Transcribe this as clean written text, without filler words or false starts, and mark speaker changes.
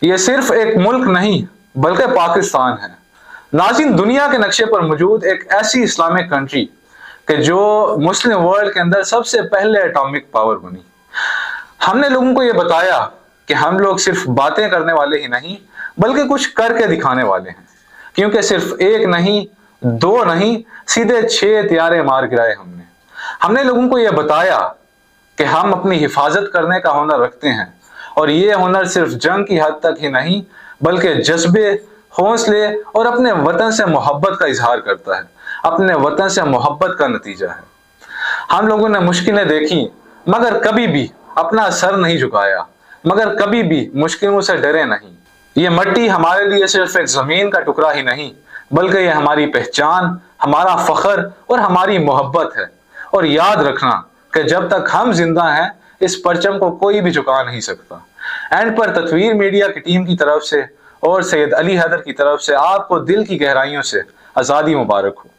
Speaker 1: ये सिर्फ एक मुल्क नहीं बल्कि पाकिस्तान है। नाज़रीन, दुनिया के नक्शे पर मौजूद एक ऐसी इस्लामिक कंट्री कि जो मुस्लिम वर्ल्ड के अंदर सबसे पहले एटॉमिक पावर बनी। हमने लोगों को ये बताया कि हम लोग सिर्फ बातें करने वाले ही नहीं बल्कि कुछ करके दिखाने वाले हैं, क्योंकि सिर्फ एक नहीं, दो नहीं, सीधे 6 हथियारे मार गिराए हमने। हमने लोगों को यह बताया कि हम अपनी हिफाजत करने का हुनर रखते हैं, और ये हुनर सिर्फ जंग की हद तक ही नहीं बल्कि जज्बे, हौसले और अपने वतन से मोहब्बत का इजहार करता है, अपने वतन से मोहब्बत का नतीजा है। हम लोगों ने मुश्किलें देखी मगर कभी भी अपना सर नहीं झुकाया, मगर कभी भी मुश्किलों से डरे नहीं। ये मट्टी हमारे लिए सिर्फ एक जमीन का टुकड़ा ही नहीं बल्कि ये हमारी पहचान, हमारा फख्र और हमारी मोहब्बत है। और याद रखना कि जब तक हम जिंदा हैं इस परचम को कोई भी झुका नहीं सकता। एंड पर तत्वीर मीडिया की टीम की तरफ से और सैयद अली हैदर की तरफ से आपको दिल की गहराइयों से आज़ादी मुबारक हो।